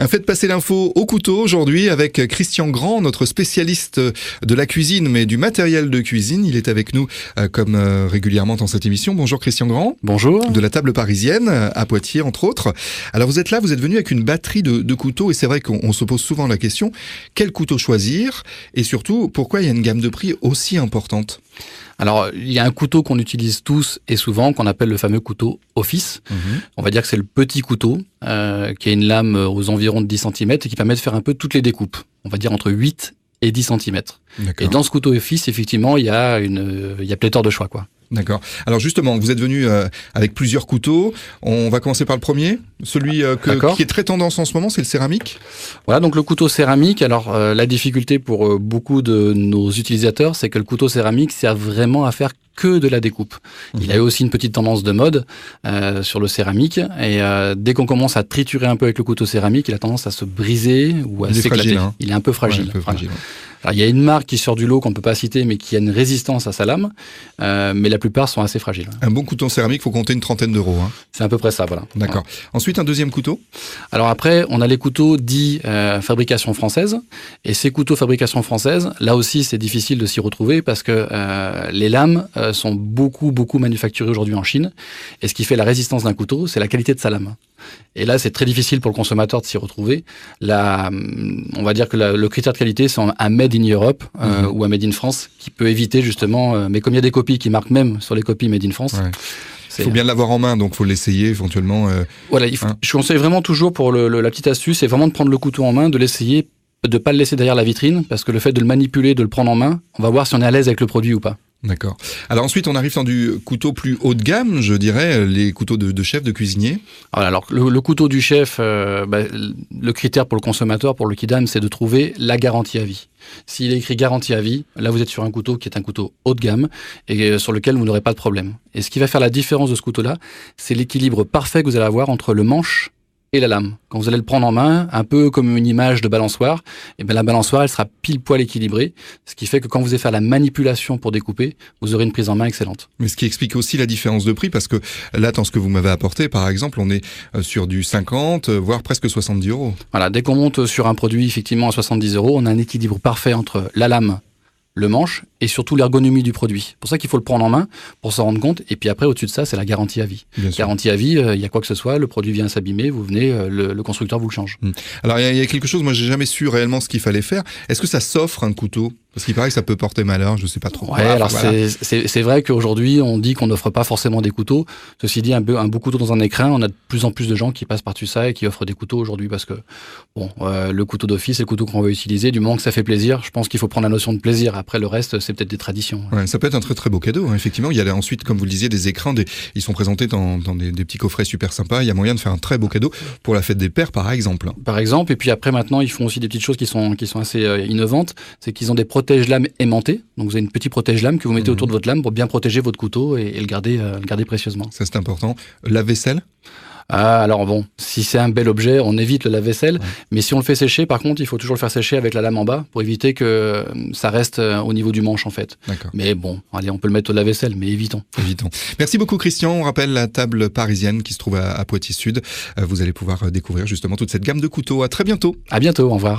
Faites passer l'info au couteau aujourd'hui avec Christian Grand, notre spécialiste de la cuisine, mais du matériel de cuisine. Il est avec nous comme régulièrement dans cette émission. Bonjour Christian Grand. Bonjour. De la table parisienne à Poitiers, entre autres. Alors vous êtes là, vous êtes venu avec une batterie de couteaux et c'est vrai qu'on se pose souvent la question, quel couteau choisir et surtout, pourquoi il y a une gamme de prix aussi importante ? Alors, il y a un couteau qu'on utilise tous et souvent, qu'on appelle le fameux couteau office. On va dire que c'est le petit couteau qui a une lame aux environs de 10 cm et qui permet de faire un peu toutes les découpes. On va dire entre 8 et 10 cm. Et dans ce couteau office, effectivement, il y a pléthore de choix, quoi. D'accord. Alors justement, vous êtes venu avec plusieurs couteaux. On va commencer par le premier, celui qui est très tendance en ce moment, c'est le céramique. Voilà, donc le couteau céramique. Alors la difficulté pour beaucoup de nos utilisateurs, c'est que le couteau céramique sert vraiment à faire que de la découpe. Il a aussi une petite tendance de mode sur le céramique et dès qu'on commence à triturer un peu avec le couteau céramique, il a tendance à se briser ou à s'éclater. Il est un peu fragile. Ouais, un peu fragile. Voilà. Alors, il y a une marque qui sort du lot qu'on ne peut pas citer, mais qui a une résistance à sa lame, mais la plupart sont assez fragiles. Un bon couteau céramique, il faut compter une trentaine d'euros. Hein. C'est à peu près ça, voilà. D'accord. Ensuite, un deuxième couteau ? Alors après, on a les couteaux dits fabrication française. Et ces couteaux fabrication française, là aussi, c'est difficile de s'y retrouver parce que les lames sont beaucoup manufacturées aujourd'hui en Chine. Et ce qui fait la résistance d'un couteau, c'est la qualité de sa lame. Et là, c'est très difficile pour le consommateur de s'y retrouver. On va dire que le critère de qualité, c'est un Made in Europe ou un Made in France qui peut éviter justement... mais comme il y a des copies qui marquent même sur les copies Made in France... Ouais. Il faut bien l'avoir en main, donc il faut l'essayer éventuellement. Voilà, je conseille vraiment toujours pour la petite astuce, c'est vraiment de prendre le couteau en main, de l'essayer, de ne pas le laisser derrière la vitrine, parce que le fait de le manipuler, de le prendre en main, on va voir si on est à l'aise avec le produit ou pas. D'accord. Alors ensuite, on arrive dans du couteau plus haut de gamme, je dirais, les couteaux de chef, de cuisinier. Alors le couteau du chef, le critère pour le consommateur, pour le kidam, c'est de trouver la garantie à vie. S'il est écrit garantie à vie, là vous êtes sur un couteau qui est un couteau haut de gamme et sur lequel vous n'aurez pas de problème. Et ce qui va faire la différence de ce couteau-là, c'est l'équilibre parfait que vous allez avoir entre le manche et la lame. Quand vous allez le prendre en main, un peu comme une image de balançoire, et bien la balançoire, elle sera pile poil équilibrée, ce qui fait que quand vous allez faire la manipulation pour découper, vous aurez une prise en main excellente. Mais ce qui explique aussi la différence de prix, parce que là, dans ce que vous m'avez apporté, par exemple, on est sur du 50, voire presque 70 euros. Voilà, dès qu'on monte sur un produit effectivement à 70 euros, on a un équilibre parfait entre la lame, le manche et surtout l'ergonomie du produit. C'est pour ça qu'il faut le prendre en main pour s'en rendre compte. Et puis après, au-dessus de ça, c'est la garantie à vie. Garantie à vie, il y a quoi que ce soit, le produit vient s'abîmer, vous venez, le constructeur vous le change. Alors il y a quelque chose, moi j'ai jamais su réellement ce qu'il fallait faire. Est-ce que ça s'offre un couteau ? Parce qu'il paraît que ça peut porter malheur, je sais pas trop. Ouais, alors voilà. C'est vrai qu'aujourd'hui, on dit qu'on n'offre pas forcément des couteaux. Ceci dit, un beau couteau dans un écrin, on a de plus en plus de gens qui passent par-dessus ça et qui offrent des couteaux aujourd'hui parce que, le couteau d'office, c'est le couteau qu'on va utiliser. Du moment que ça fait plaisir, je pense qu'il faut prendre la notion de plaisir. Après, le reste, c'est peut-être des traditions. Ouais, ça peut être un très très beau cadeau, hein. Effectivement. Il y a ensuite, comme vous le disiez, des écrans, ils sont présentés dans des petits coffrets super sympas. Il y a moyen de faire un très beau cadeau pour la fête des pères, par exemple. Par exemple, et puis après, maintenant, ils font aussi des petites choses qui sont assez innovantes. C'est qu'ils ont des protège-lames aimants. Donc vous avez une petite protège-lame que vous mettez autour de votre lame pour bien protéger votre couteau et le garder précieusement. Ça c'est important. Lave-vaisselle ? Alors bon, si c'est un bel objet, on évite le lave-vaisselle. Mais si on le fait sécher, par contre, il faut toujours le faire sécher avec la lame en bas pour éviter que ça reste au niveau du manche en fait. D'accord. Mais bon, allez, on peut le mettre au lave-vaisselle, mais évitons. Merci beaucoup Christian. On rappelle la table parisienne qui se trouve à Poitiers Sud. Vous allez pouvoir découvrir justement toute cette gamme de couteaux. À très bientôt. À bientôt, au revoir.